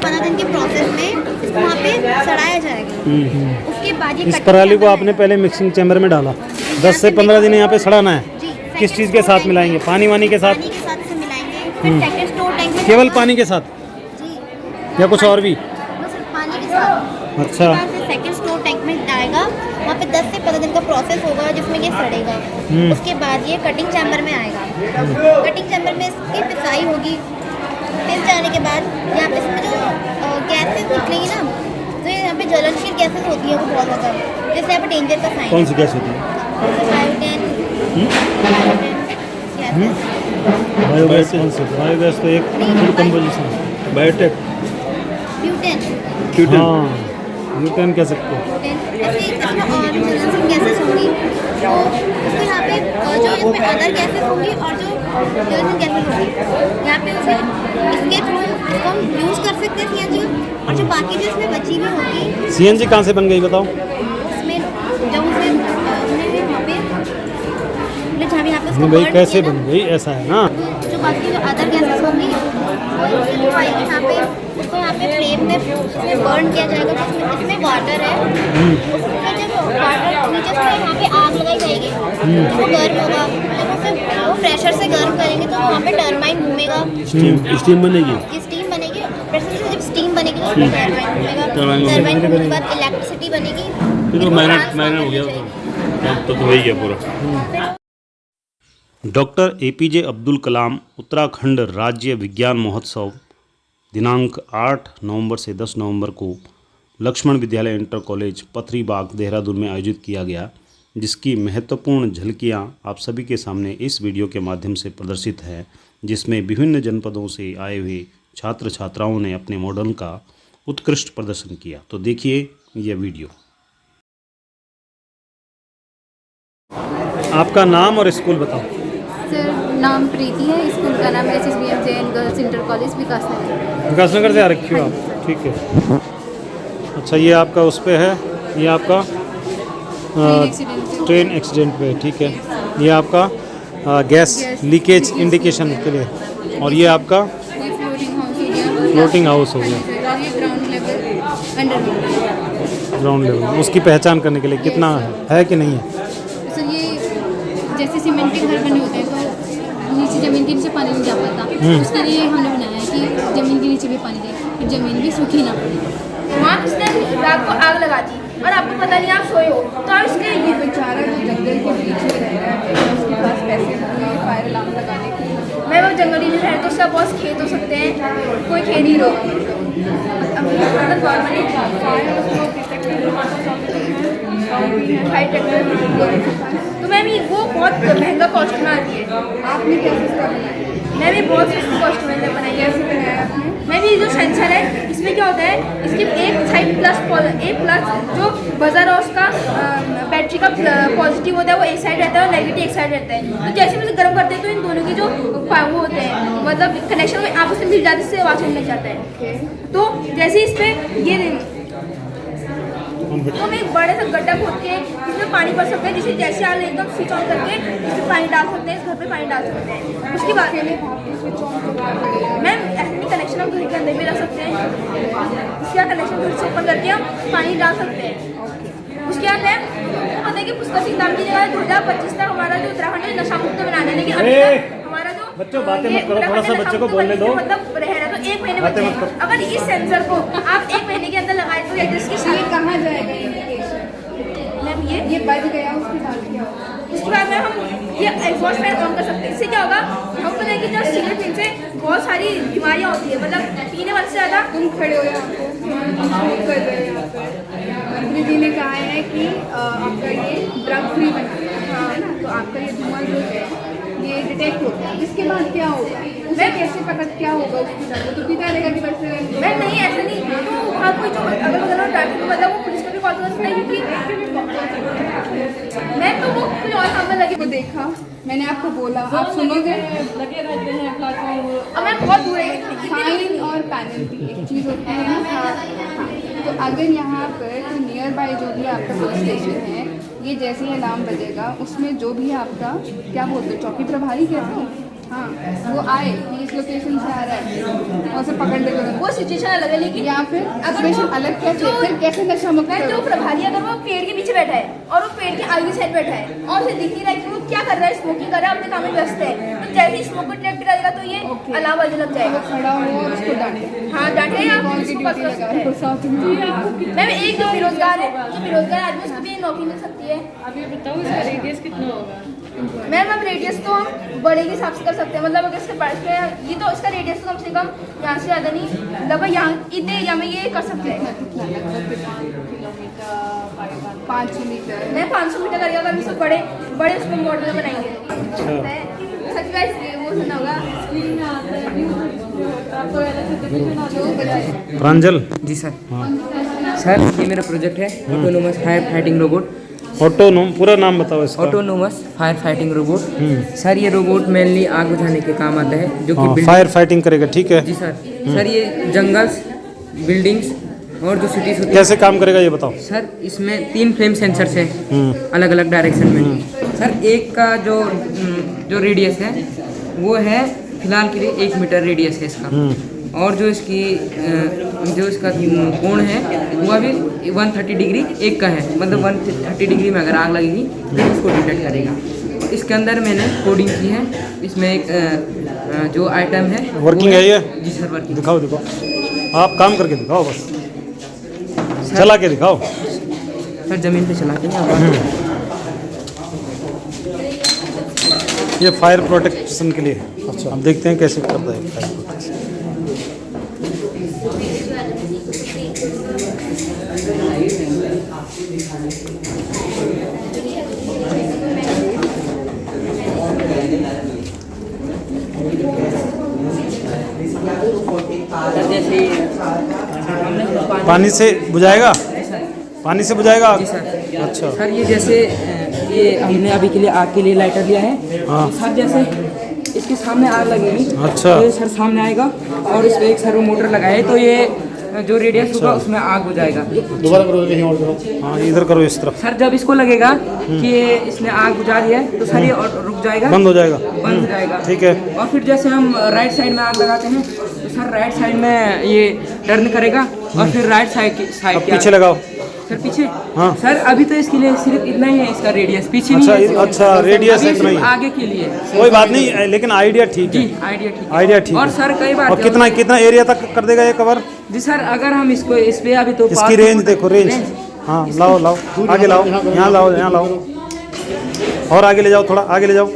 15 दिन के प्रोसेस में इसको वहाँ पे सड़ाया जाएगा। उसके बाद ये इस पराली को आपने पहले मिक्सिंग चैम्बर में डाला, 10 से 15 दिन यहाँ पे सड़ाना है। जी, किस चीज़ के साथ मिलाएंगे? पानी वानी के साथ? पानी के साथ इसे मिलाएंगे, फिर सेकंड स्टोर टैंक में केवल पानी के साथ जी या कुछ और भी? बस सिर्फ पानी के साथ। अच्छा। सेकंड स्टोर टैंक में जाएगा, वहाँ पे 10 से 15 दिन का प्रोसेस होगा जिसमें ये सड़ेगा। उसके बाद ये कटिंग चैम्बर में आएगा। कटिंग चैम्बर में इसकी पिसाई होगी। पिस जाने के बाद यहाँ पे इसमें जो गैसेस निकलेगी ना, तो यहाँ पे ज्वलनशील गैसेस होती है वो बहुत ज़्यादा, जैसे यहाँ पे डेंजर का साइन। कौन सी गैस होती है? बायोटेन बायोगैस कौन सी? बायोगैस तो एक फूड कंपोजिशन है। बायोटेक, ब्यूटेन, हाँ ब्यूटेन कह सकते हो। ऐसे इसमें और भी ज्वलनशील गैसेस होंगी, तो उसको यहाँ पे जो इसमें अदर गैसेस होंगी और जो ज्वलनशील गैसेस होंगी, यहाँ पे उसे इसके थ्रू इसको हम यूज़ कर सकते हैं सीएनजी, और जो बाकी जो इसमें बची हुई होगी सीएनजी कहाँ से बन गई बताओ? इसमें जब उसे वहाँ पे जहाँ भी यहाँ पे उसको भाई burn कैसे किया बन ना, गई, ऐसा है ना? जो बाकी जो अदर गैसेस होंगी वो उसको आएगी यहाँ पे, उसको यहाँ पे फ्लेम में बर्न किया जाएगा। इसमें वाटर है, उसमें जब वाटर नीचे से यहाँ पे आग लगाई जाएगी तो वो गर्म होगा। जब उसे वो प्रेशर से गर्म करेंगे तो वहाँ पे टरबाइन घूमेगा, स्टीम बनेगी। ये स्टीम बनेगी। प्रेशर से जब स्टीम बनेगी तो उसमें टरबाइन घूमेगा, टरबाइन घूमने के बाद इलेक्ट्रिसिटी बनेगी। फिर वो मैग्नेट हो गया, तो वही है पूरा। डॉक्टर एपीजे अब्दुल कलाम उत्तराखंड राज्य विज्ञान महोत्सव दिनांक 8 नवंबर से 10 नवंबर को लक्ष्मण विद्यालय इंटर कॉलेज पथरी बाग देहरादून में आयोजित किया गया, जिसकी महत्वपूर्ण झलकियां आप सभी के सामने इस वीडियो के माध्यम से प्रदर्शित है, जिसमें विभिन्न जनपदों से आए हुए छात्र छात्राओं ने अपने मॉडल का उत्कृष्ट प्रदर्शन किया। तो देखिए यह वीडियो। आपका नाम और स्कूल बताओ। सर नाम प्रीति है, स्कूल का नाम SSBM Jain girls inter college Vikasnagar. Vikasnagar से आ रखी हो आप? ठीक है। अच्छा, ये आपका उस पे है, ये आपका ट्रेन एक्सीडेंट पे, ठीक है। ये आपका गैस लीकेज इंडिकेशन के लिए, और ये आपका ये फ्लोटिंग हाउस हो गया, ये ground level under ground level. उसकी पहचान करने के लिए कितना है कि नहीं है? सर ये जैसे सीमेंट के घर बने होते हैं तो नीचे ज़मीन के नीचे पानी नहीं जा पाता, उसके लिए हमने बनाया है कि ज़मीन के नीचे भी पानी जाए, फिर ज़मीन भी सूखी ना पड़े। वहाँ किसने रात को आग लगा दी और आपको पता नहीं, आप सोए हो तो आप इसके ये बेचारा जो जंगल के बीच में रह रहा है, उसके पास पैसे नहीं है फायर अलार्म लगाने के लिए। मैं वो जंगली में रहे तो उसका बॉस खेत हो सकते हैं, कोई खेत नहीं रहो। अब तो मैम वो बहुत महंगा कॉस्ट में आती है। आपने कैसे इसका बनाया? मैं भी बहुत सस्ती कॉस्ट में बनाई है। कैसे बनाया आपने? मैं भी जो सेंसर है इसमें क्या होता है, इसकी एक साइड प्लस जो बजर और उसका बैटरी का पॉजिटिव होता है वो एक साइड रहता है और नेगेटिव एक साइड रहता है। तो जैसे मुझे गर्म करते हैं तो इन दोनों की जो वो होते हैं मतलब कनेक्शन आपस में मिल जाते हैं, इससे आवाज़ होने लग जाता है। तो जैसे इस पर ये तो हम एक बड़े सा गड्ढा खोद के इसमें पानी भर सकते हैं, जिसे जैसे आप एकदम स्विच ऑन करके इसमें पानी डाल सकते हैं, इस घर पे पानी डाल सकते हैं। उसके बाद मैम ऐसे कनेक्शन हम घर के अंदर भी रख सकते हैं, इसका कनेक्शन घर से ओपन करके हम पानी डाल सकते हैं। उसके बाद मैम पता है कि पुस्तक सिंगार की जगह 2025 तक हमारा जो उत्तराखंड है नशा मुक्त बनाना है, लेकिन अभी तक हमारा जो बच्चों बातें मत करो, थोड़ा सा बच्चे को बोलने दो। मतलब रह रहा है तो 1 महीने बच्चे, अगर इस सेंसर को आप 1 महीने के अंदर लगाए तो इसके ये कहाँ जाएगा इंडिकेशन? मैम ये बज गया, उसके बाद क्या होगा? उसके बाद में हम ये एग्जॉस्ट फैन ऑन कर सकते हैं। इससे क्या होगा, हम पता है कि जब सिगरेट पीने से बहुत सारी बीमारियां होती है, मतलब पीने वाले से ज़्यादा। तुम खड़े हो यहाँ पे कर रहे हो यहाँ पे। मंत्री जी ने कहा है कि आपका ये ड्रग फ्री बनाना है ना, तो आपका ये धुआं जो है ये डिटेक्ट होता है। इसके बाद क्या होगा? मैं कैसे पता क्या होगा उसके साथ? वो तो पीता रहेगा कि बस मैं नहीं, ऐसा नहीं। तो वहाँ कोई जो अगर बगल ट्रैफिक में मतलब वो पुलिस को भी कॉल कर सकता है, क्योंकि मैं तो वो कुछ और काम में लगी। वो देखा मैंने आपको बोला, आप सुनोगे? लगे रहते हैं प्लेटफॉर्म। अब मैं बहुत दूर है। साइन और पैनल की एक चीज़ होती है ना। हाँ, तो अगर यहाँ पर तो नियर बाय जो भी आपका पुलिस स्टेशन है, ये जैसे ही अलार्म बजेगा उसमें जो भी आपका क्या बोलते हैं चौकी प्रभारी कहते हैं हाँ वो आए कि इस लोकेशन से आ रहा है और उसे पकड़ने को वो सिचुएशन अलग है, लेकिन या फिर सिचुएशन अलग कैसे फिर कैसे नशा मुक्त मैं जो प्रभारी अगर वो पेड़ के पीछे बैठा है और वो पेड़ के आगे साइड बैठा है और उसे दिख नहीं रहा है कि वो क्या कर रहा है, स्मोकिंग कर रहा है, अपने काम में व्यस्त है, तो जैसे ही स्मोक को डिटेक्ट करेगा तो ये अलार्म बजने लग जाएगा। खड़ा हो और उसको डांटे। हाँ डांटे या कौन फिर सी उसको ड्यूटी लगा पकड़ है साउथ इंडिया मैम एक जो बेरोजगार है, जो बेरोजगार आदमी उसको भी नौकरी मिल सकती है। अभी बताओ इसका रेडियस कितना होगा? मैम अब रेडियस तो हम बड़े के हिसाब से कर सकते हैं, मतलब अगर इसके पास में ये तो इसका रेडियस तो कम से कम यहाँ से ज़्यादा नहीं, लगभग यहाँ इतने एरिया में ये कर सकते हैं। 500 मीटर मैं 500 मीटर करेगा, अगर इसको बड़े बड़े उसको मॉडल बनाएंगे। सच गाइस वो सुना होगा प्रांजल जी सर। सर ये मेरा प्रोजेक्ट है ऑटोनोमस फायर फाइटिंग रोबोट। ऑटोनोम पूरा नाम बताओ इसका। Autonomous fire fighting robot. Sir ये रोबोट मेनली आग बुझाने के काम आता है, जो कि हाँ, फायर फाइटिंग करेगा, ठीक है। जी सर। सर ये जंगल्स, बिल्डिंग्स और जो सिटीज होती है। कैसे काम करेगा ये बताओ। सर इसमें 3 फ्लेम सेंसर्स हैं अलग अलग डायरेक्शन में। सर एक का जो रेडियस है वो है फिलहाल के लिए 1 मीटर रेडियस है इसका, और जो इसका कोण है वो अभी 130 डिग्री एक का है, मतलब 130 डिग्री में अगर आग लगेगी तो उसको डिटेक्ट करेगा। इसके अंदर मैंने कोडिंग की है, इसमें एक जो आइटम है वर्किंग है ये? जी सर वर्किंग। दिखाओ दिखाओ, आप काम करके दिखाओ, बस चला के दिखाओ। सर ज़मीन पे चला के ये फायर प्रोटेक्शन के लिए है। अच्छा, अब देखते हैं कैसे करता है फायर प्रोटेक्शन। पानी से बुझाएगा? पानी से बुझाएगा? जी सर। अच्छा सर ये जैसे ये हमने अभी के लिए आग के लिए लाइटर लिया है। हाँ। सर जैसे इसके सामने आग लगेगी, अच्छा। तो ये सर सामने आएगा और इस पे एक सर्वो मोटर लगा है, तो ये जो रेडियस होगा उसमें आग हो जाएगा। दोबारा करो, कहीं और करो। हाँ इधर करो, इस तरफ। सर जब इसको लगेगा कि इसने आग बुझा दिया है तो सर ये रुक जाएगा, बंद हो जाएगा। बंद हो जाएगा। ठीक है। और फिर जैसे हम राइट साइड में आग लगाते हैं तो सर राइट साइड में ये टर्न करेगा और फिर राइट साइड अब पीछे लगाओ। सर पीछे। हाँ। सर अभी तो इसके लिए सिर्फ इतना ही है, इसका रेडियस पीछे अच्छा, नहीं है। अच्छा रेडियस अभी इतना ही सिर्फ है। आगे के लिए कोई बात नहीं, लेकिन आइडिया ठीक जी है। आइडिया ठीक है। आइडिया ठीक और है। सर कई बार और कितना कितना एरिया तक कर देगा ये कवर? जी सर अगर हम इसको इस पे अभी तो इसकी रेंज देखो, रेंज। हाँ लाओ लाओ, आगे लाओ, यहाँ लाओ, यहाँ लाओ, और आगे ले जाओ, थोड़ा आगे ले जाओ।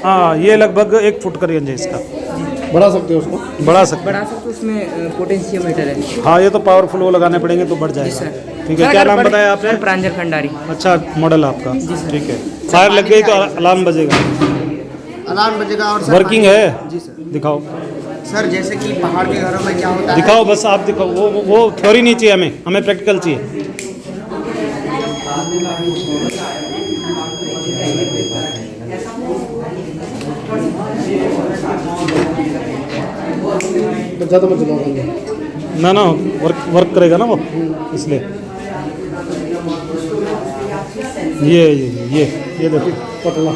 हाँ ये लगभग 1 फुट का रेंज है इसका। बढ़ा सकते हो उसको? बढ़ा सकते बढ़ा सकते, उसमें पोटेंशियोमीटर है। हाँ ये तो पावरफुल वो लगाने पड़ेंगे तो बढ़ जाएगा। ठीक है, क्या नाम बताया आपने? प्रांजल खंडारी। अच्छा मॉडल आपका, ठीक है। फायर लग गई तो अलार्म बजेगा? अलार्म बजेगा। और सर वर्किंग है? जी सर। दिखाओ सर, जैसे कि पहाड़ के घरों में क्या होता है, दिखाओ बस, आप दिखाओ। वो थ्योरी नहीं चाहिए हमें, हमें प्रैक्टिकल चाहिए। ना ना वर्क करेगा ना वो, इसलिए ये देखो पतला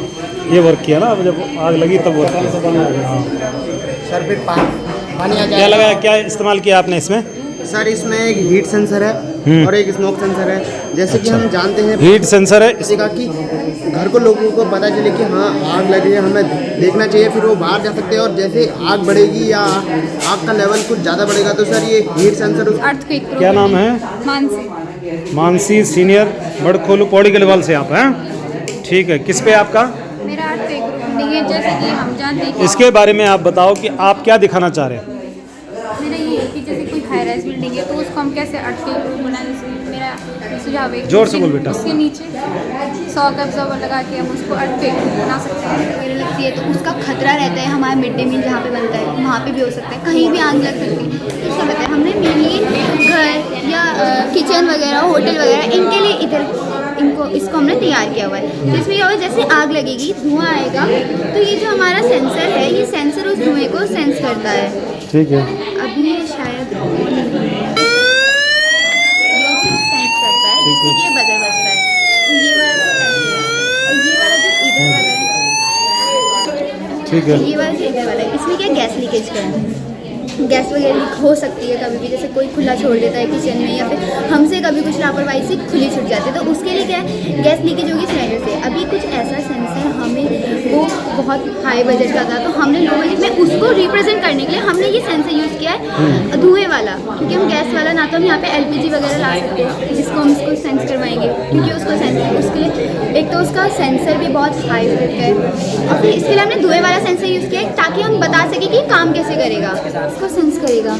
ये वर्क किया ना। अब जब आग लगी तब वर्क किया। हाँ। सर फिर पानी आ क्या जाएगा। लगाया, क्या इस्तेमाल किया आपने इसमें? सर इसमें एक हीट सेंसर है और एक स्मोक सेंसर है। जैसे कि हम जानते हैं हीट सेंसर है। इसका कि घर को लोगों को पता चले कि हाँ आग लगी है, हमें देखना चाहिए, फिर वो बाहर जा सकते हैं। और जैसे आग बढ़ेगी या आग का लेवल कुछ ज़्यादा बढ़ेगा तो सर ये हीट सेंसर अर्थक्वेक। क्या नाम है? मानसी। मानसी सीनियर बड़खोलू पौड़ी गढ़वाल से आप हैं? ठीक है। किस पे आपका? मेरा अर्थक्वेक ग्रुप है, जैसे कि हम जानते हैं कि इसके बारे में आप बताओ कि आप क्या दिखाना चाह रहे हैं? मेरा ये है कि जैसे कोई हाई राइज बिल्डिंग है तो उसको हम कैसे अर्थक्वेक प्रूफ बनाएं। जैसे मेरा सुझाव है कि जोर से बोल बेटा। उसके नीचे 100 का ऑब्जर्वर लगा के हम उसको अर्थक्वेक प्रूफ बना सकते हैं। वगैरह लगती है तो उसका खतरा रहता है। हमारा मिड डे मील जहाँ पे बनता है वहाँ पे भी हो सकता है, कहीं भी आग लग सकती है। तो इसका बताया हमने मेनली घर या किचन वगैरह, होटल वगैरह, इनके लिए इसको हमने तैयार किया हुआ है। तो इसमें क्या होगा, जैसे आग लगेगी धुआं आएगा तो ये जो हमारा सेंसर है, ये सेंसर उस धुएं को सेंस करता है। ठीक है। अभी ये शायद सेंस करता है, जिससे कि ये बजर बजता है। तो ये वाला ऐसे है और ये वाला जो इधर वाला है ठीक है। ये वाला सिलेंडर वाला है, इसमें क्या गैस लीकेज का है, गैस वगैरह लीक हो सकती है कभी भी, जैसे कोई खुला छोड़ देता है किचन में या फिर हमसे कभी कुछ लापरवाही से खुली छूट जाती है, तो उसके लिए क्या है गैस लीकेज होगी सिलेंडर से। अभी कुछ ऐसा सेंसर हमें वो बहुत हाई बजट का था, तो हमने लो बजट में उसको रिप्रेजेंट करने के लिए हमने ये सेंसर यूज़ किया है धुएँ वाला, क्योंकि हम गैस वाला ना तो हम यहाँ पे LPG वगैरह ला सकते हैं जिसको हम उसको सेंस करवाएंगे, क्योंकि उसको सेंस उसके लिए एक तो उसका सेंसर भी बहुत हाई बजट का है, और फिर इसके लिए हमने धुएँ वाला सेंसर यूज़ किया है ताकि हम बता सकें कि काम कैसे करेगा। इसको सेंस करेगा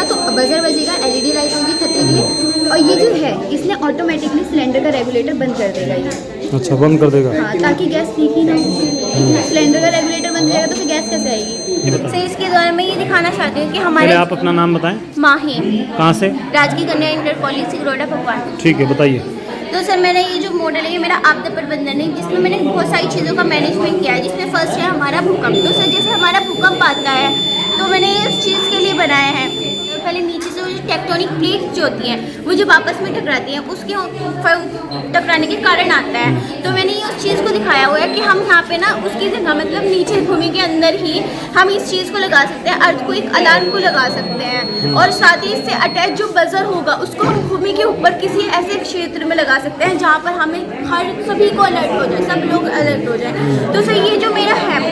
तो बजर बजेगा, LED लाइट होगी खतरे के लिए, और ये जो है इसने ऑटोमेटिकली सिलेंडर का रेगुलेटर बंद कर देगा ये। अच्छा, बंद कर देगा। हाँ, ताकि गैस लीक ही ना हो। सिलेंडर का रेगुलेटर बंद रहेगा तो फिर गैस कैसे आएगी। सर इसके द्वारा मैं ये दिखाना चाहती हूँ कि हमारे आप अपना नाम बताएं। माही, कहाँ से? राजकीय कन्या इंटर कॉलेज सिगरोडा भगवान। ठीक है, बताइए। तो सर मैंने ये जो मॉडल है ये मेरा आपदा प्रबंधन है, जिसमें मैंने बहुत सारी चीज़ों का मैनेजमेंट किया है, जिसमें फर्स्ट है हमारा भूकंप। तो सर जैसे हमारा भूकंप आता है तो मैंने इस चीज़ के लिए बनाया है, पहले नीचे से जो टेक्टोनिक प्लेट्स जो होती हैं वो जब आपस में टकराती हैं उसके टकराने के कारण आता है, तो मैंने ये उस चीज़ को दिखाया हुआ है कि हम यहाँ पे ना उसकी जगह मतलब नीचे भूमि के अंदर ही हम इस चीज़ को लगा सकते हैं, अर्थक्वेक अलार्म को लगा सकते हैं, और साथ ही इससे अटैच जो बजर होगा उसको हम भूमि के ऊपर किसी ऐसे क्षेत्र में लगा सकते हैं जहाँ पर हमें हर सभी को अलर्ट हो जाए, सब लोग अलर्ट हो जाए। तो सर ये जो मेरा है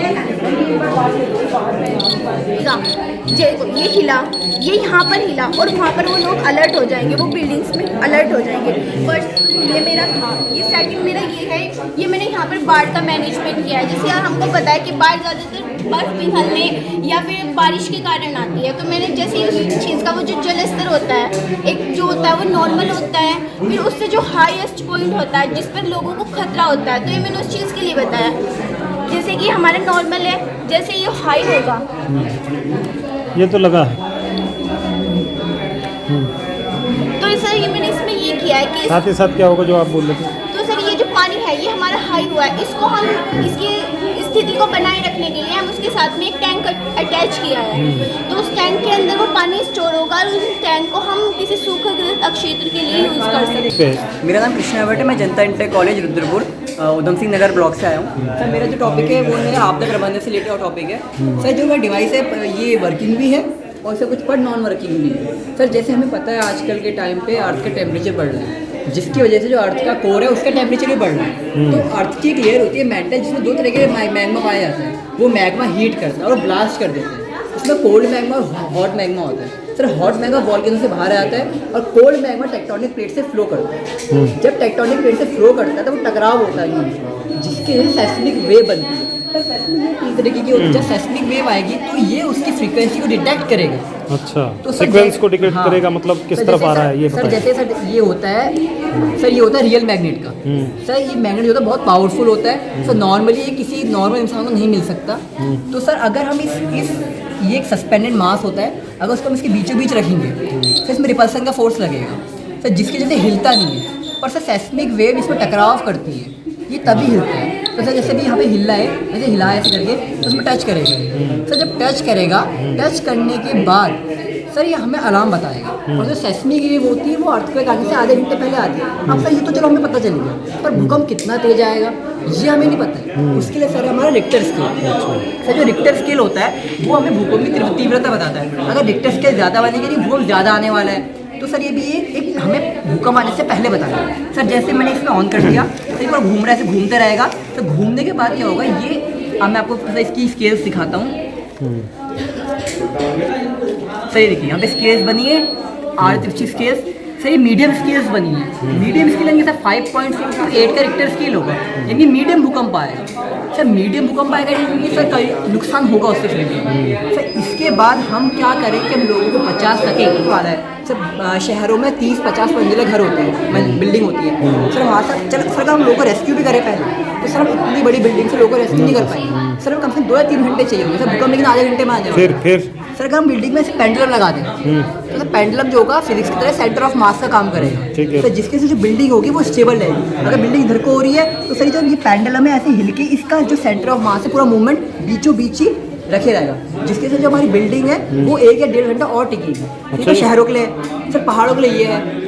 ये हिला, ये यहाँ पर हिला और वहाँ पर वो लोग अलर्ट हो जाएंगे, वो बिल्डिंग्स में अलर्ट हो जाएंगे। फर्स्ट ये मेरा था, ये सेकंड मेरा ये है, ये मैंने यहाँ पर बाढ़ का मैनेजमेंट किया है। जैसे यार हमको पता है कि बाढ़ ज़्यादातर बर्फ पिघलने या फिर बारिश के कारण आती है, तो मैंने जैसे उस चीज़ का वो जो जल स्तर होता है एक जो होता है वो नॉर्मल होता है, फिर उससे जो हाईएस्ट पॉइंट होता है जिस पर लोगों को खतरा होता है, तो ये मैंने उस चीज़ के लिए बताया। जैसे कि हमारा नॉर्मल है, जैसे ये हाई होगा, ये तो लगा है। तो सर ये मैंने इसमें ये किया है कि साथ ही साथ क्या होगा जो आप बोल रहे थे? तो सर ये जो पानी है ये हमारा हाई हुआ है, इसको हम इसकी स्थिति को बनाए रखने के लिए हम उसके साथ में एक टैंक अटैच किया है, तो उस टैंक के अंदर वो पानी स्टोर होगा और उस टैंक को हम किसी सूखाग्रस्त क्षेत्र के लिए यूज़ कर सकते हैं। मेरा नाम कृष्णा भट्ट है, मैं जनता inter college Rudrapur Udham Singh Nagar block से आया हूँ। सर मेरा जो टॉपिक है वो मेरा आपदा प्रबंधन से रिलेटेड टॉपिक है। सर जो मेरा डिवाइस है ये वर्किंग भी है और इसका कुछ पर नॉन वर्किंग भी है। सर जैसे हमें पता है आजकल के टाइम पे अर्थ का टेम्परेचर बढ़ रहा है, जिसकी वजह से जो अर्थ का कोर है उसका टेम्परेचर भी बढ़ रहा है। तो अर्थ की एक लेयर होती है मेंटल, जिसमें दो तरह के मैग्मा पाया जाता है। वो मैग्मा हीट करता है और ब्लास्ट कर देता है, उसमें कोल्ड मैग्मा और हॉट मैग्मा होता है। सर हॉट मैग्मा वॉल्केनो से बाहर आता है और कोल्ड मैग्मा टेक्टोनिक प्लेट से फ्लो करता है। जब टेक्टोनिक प्लेट से फ्लो करता है तो वो टकराव होता है, जिसकी वजह से सेस्मिक वेव बनती है। सर सेस्मिक वेव तीन तरीके की होती है। जब सेस्मिक वेव आएगी तो ये उसकी फ्रीक्वेंसी को डिटेक्ट करेगा। अच्छा, तो सीक्वेंस को डिटेक्ट करेगा, मतलब किस तरफ आ रहा है ये सर जैसे सर ये होता है, सर ये होता है रियल मैग्नेट का। सर ये मैग्नेट जो होता है बहुत पावरफुल होता है। सर नॉर्मली ये किसी नॉर्मल इंसान को नहीं मिल सकता। तो सर अगर हम इस ये एक सस्पेंडेड मास होता है, अगर उसको हम इसके बीचों बीच रखेंगे तो इसमें रिपल्सन का फोर्स लगेगा सर, जिसकी वजह से हिलता नहीं है। और सर सेस्मिक वेव इसमें टकराव करती है, ये तभी हिलता है। तो सर जैसे भी यहाँ पे हिला है, जैसे हिला है ऐसे करके तो उसमें टच करेगा। सर जब टच करेगा, टच करने के बाद सर ये हमें अलार्म बताएगा। और जो सेस्मिक वेव होती है वो अर्थक्वेक आने से आधे घंटे पहले आती है। अब सर ये तो चलो हमें पता चल गया, पर भूकंप कितना तेज आएगा ये हमें नहीं पता है। उसके लिए सर हमारा रिक्टर स्केल, सर जो रिक्टर स्केल होता है वो हमें भूकंप की तीव्रता बताता है। अगर रिक्टर स्केल ज़्यादा बनेगी नहीं भूकंप ज़्यादा आने वाला है, तो सर ये भी एक हमें भूकंप आने से पहले बताया। सर जैसे मैंने इसमें ऑन कर दिया तो एक बार घूम रहा है, ऐसे घूमते रहेगा। तो घूमने के बाद क्या होगा, ये अब मैं आपको इसकी स्केल्स दिखाता हूँ। सर ये देखिए यहाँ पे स्केल्स बनी है, 8 स्केल्स। सर ये मीडियम स्केल्स बनी है। मीडियम स्केल यानी सर 5.6 to 8 का रिक्टर स्केल होगा, यानी मीडियम भूकंप आएगा। सर मीडियम भूकंप आएगा यानी सर कई नुकसान होगा उससे फिर। सर इसके बाद हम क्या करें कि हम लोगों को बचा सकें वाला है। सर शहरों में 30-50 मंजिला घर होते हैं, बिल्डिंग होती है। सर वहाँ सर चल सर हम लोगों को रेस्क्यू भी करें पहले, तो सर हम इतनी बड़ी बिल्डिंग से लोगों को रेस्क्यू नहीं कर पाएंगे। सर हम कम से कम 2 या 3 घंटे चाहिए होंगे। सर भूकंप लेकिन आधे घंटे में आ जाएगा। फिर सर अगर हम बिल्डिंग में से पेंडुलम लगा दें तो सर पेंडुलम जो होगा फिजिक्स की तरह सेंटर ऑफ मास का काम करेगा। तो जिसके से जो बिल्डिंग होगी वो स्टेबल रहेगी। अगर बिल्डिंग इधर को हो रही है तो सर जब ये पेंडुलम है ऐसे हिल के इसका जो सेंटर ऑफ मास है पूरा मूवमेंट बीचों बीच ही रखे रहेगा, जिसके से जो हमारी बिल्डिंग है वो 1 या 1.5 घंटा और टिकेगी। ठीक है, शहरों के लिए, सर पहाड़ों के लिए ये है।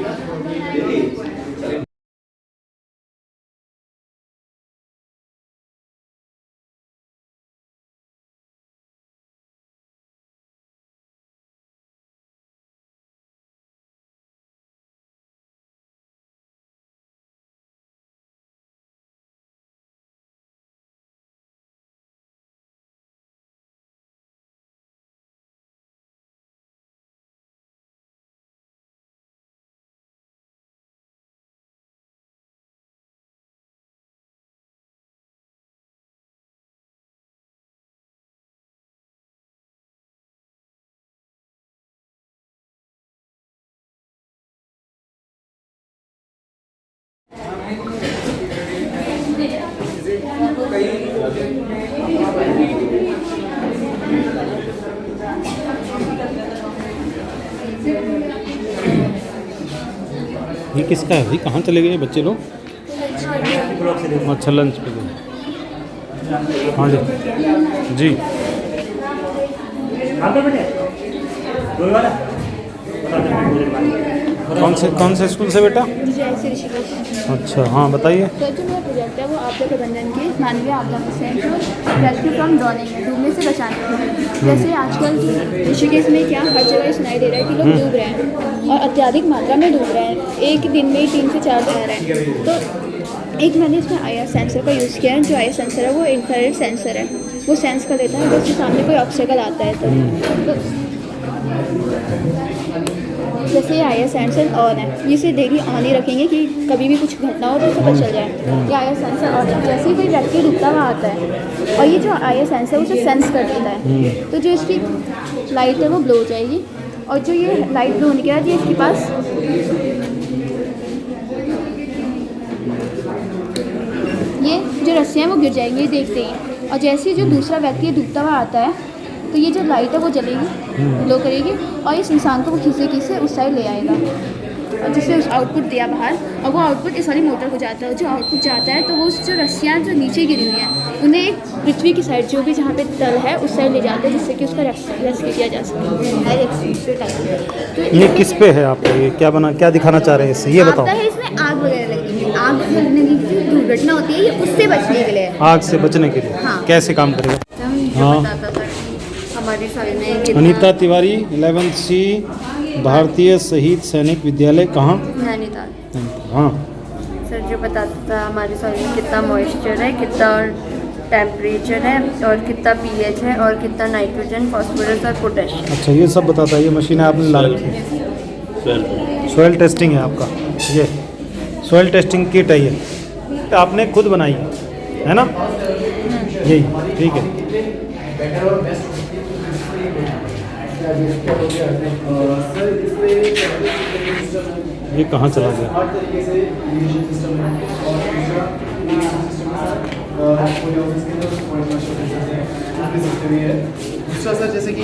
ये किसका है भाई? कहाँ चले गए बच्चे लोग? अच्छा लंच पे गए। हाँ जी जी। कौन से स्कूल से बेटा? अच्छा हाँ बताइए। तो जो मेरा प्रोजेक्ट है वो आपदा प्रबंधन की मानवीय आपदा से रेस्क्यू फ्रॉम ड्रॉनिंग है, डूबने से बचाने के। जैसे आजकल ऋषिकेश में क्या हर जगह सुनाई दे रहा है कि लोग डूब रहे हैं और अत्यधिक मात्रा में डूब रहे हैं, एक दिन में 3 से 4 तैर रहे हैं। तो एक मैंने इसमें IR सेंसर का यूज़ किया है। जो IR सेंसर है वो इंफ्रारेड सेंसर है, वो सेंस कर लेता है अगर उसके सामने कोई ऑब्स्टेकल आता है तो जैसे ये IR सेंसर ऑन है, इसे डेली ऑन ही रखेंगे कि कभी भी कुछ घटना हो तो उसे पता चल जाए कि IR सेंसर ऑन है। जैसे ही कोई व्यक्ति डूबता हुआ आता है और ये जो IR सेंसर उसे सेंस कर देता है, तो जो इसकी लाइट है वो ब्लो हो जाएगी और जो ये लाइट ब्लो होने के बाद ये इसके पास ये जो रस्सियाँ हैं वो गिर जाएंगी देखते ही। और जैसे ही जो दूसरा व्यक्ति डूबता हुआ आता है तो ये जो लाइट है वो जलेगी, ग्लो करेगी और इस इंसान को वो खींचे उस साइड ले आएगा और जिससे उस आउटपुट दिया बाहर, और वो आउटपुट इस वाली मोटर को जाता है। और जो आउटपुट जाता है तो वो उस जो रस्सियाँ जो नीचे गिरी हुई हैं उन्हें एक पृथ्वी की साइड जो भी जहाँ पे तल है उस साइड ले जाते हैं, जिससे कि उसका रेस्क्यू किया जा सके। ये किस पे है आपका? ये क्या दिखाना चाह रहे हैं इससे? ये बताओ। है इसमें आग वगैरह लगी है, आग लगने की जो दुर्घटना होती है ये उससे बचने के लिए। आग से बचने के लिए हाँ। कैसे काम करेगा? हाँ। हमारी साइड में अनीता तिवारी 11th C भारतीय शहीद सैनिक विद्यालय कहाँ? नैनीताल। हाँ सर जो बताता था हमारी सॉइल में कितना मॉइस्चर है, कितना टेम्परेचर है और कितना pH है और कितना नाइट्रोजन, फास्फोरस और पोटेशियम। अच्छा ये सब बताता है। ये मशीनें आपने ला रखी है। सॉइल टेस्टिंग है आपका, ये सॉइल टेस्टिंग किट है, ये आपने खुद बनाई है ना? यही ठीक है। ये कहाँ चला गया? दूसरा सर जैसे कि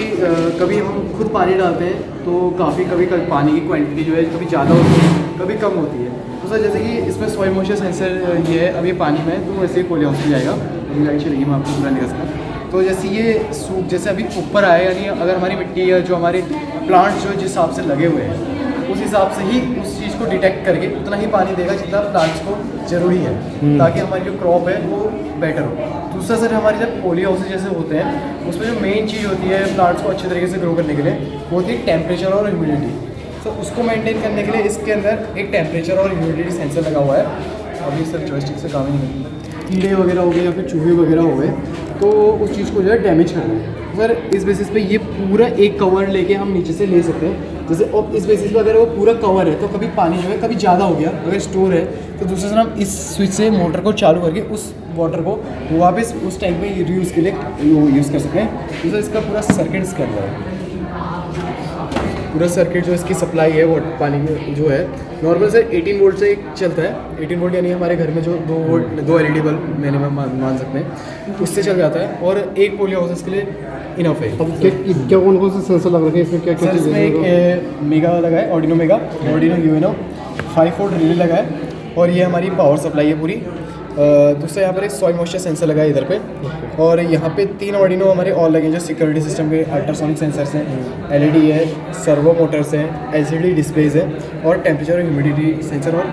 कभी हम खुद पानी डालते हैं तो कभी पानी की क्वांटिटी जो है कभी ज़्यादा होती है कभी कम होती है। तो सर जैसे कि इसमें सॉइल मॉइस्चर सेंसर ये है, अब ये पानी में तो वैसे ही पॉलीहाउस में जाएगा। अभी लाइट चलेगी, मैं आपको पूरा निकाल सकता। तो जैसे ये सूख जैसे अभी ऊपर आए, यानी अगर हमारी मिट्टी या जो हमारे प्लांट्स जो जिस हिसाब से लगे हुए हैं उस हिसाब से ही उस चीज़ को डिटेक्ट करके उतना ही पानी देगा जितना प्लांट्स को ज़रूरी है, ताकि हमारी जो क्रॉप है वो बेटर हो। दूसरा सर हमारे जब पॉली हाउसेज जैसे होते हैं उसमें जो मेन चीज़ होती है प्लांट्स को अच्छे तरीके से ग्रो करने के लिए वो होती है टेम्परेचर और ह्यूमिडिटी। तो उसको मेंटेन करने के लिए इसके अंदर एक टेम्परेचर और ह्यूमिडिटी सेंसर लगा हुआ है। अभी सर जॉयस्टिक से काम ही नहीं करता। कीड़े वगैरह हो गए या फिर चूहे वगैरह हो गए तो उस चीज़ को जो है डैमेज करना है। सर इस बेसिस पे ये पूरा एक कवर लेके हम नीचे से ले सकते हैं। जैसे अब इस बेसिस पे अगर वो पूरा कवर है तो कभी पानी जो है कभी ज़्यादा हो गया अगर स्टोर है तो दूसरे से हम इस स्विच से मोटर को चालू करके उस वाटर को वापस उस टैंक में रीयूज़ के लिए यूज़ कर सकते हैं। तो सर इसका पूरा सर्किट इसके अंदर है, पूरा सर्किट जो इसकी सप्लाई है वो पानी में जो है नॉर्मल से 18 वोल्ट से चलता है। 18 वोल्ट यानी हमारे घर में जो 2 LED बल्ब मिनिमम मान सकते हैं उससे चल जाता है और एक पोली हाउसेस के लिए इनफ है। अब क्या कौन से सेंसर लग रखे हैं इसमें? क्या इसमें एक मेगा लगा है, Arduino mega, Arduino UNO 5 volt relay लगा है और ये हमारी पावर सप्लाई है पूरी। दूसरा यहाँ पर एक सॉइल मॉइस्चर सेंसर लगा है इधर पे और यहाँ पे 3 ऑर्डिनो हमारे और लगे हैं जो सिक्योरिटी सिस्टम के अल्ट्रासोनिक सेंसर्स हैं, LED है, सर्वो मोटर्स हैं, LCD डिस्प्लेज है और टेम्परेचर और ह्यूमिडिटी सेंसर और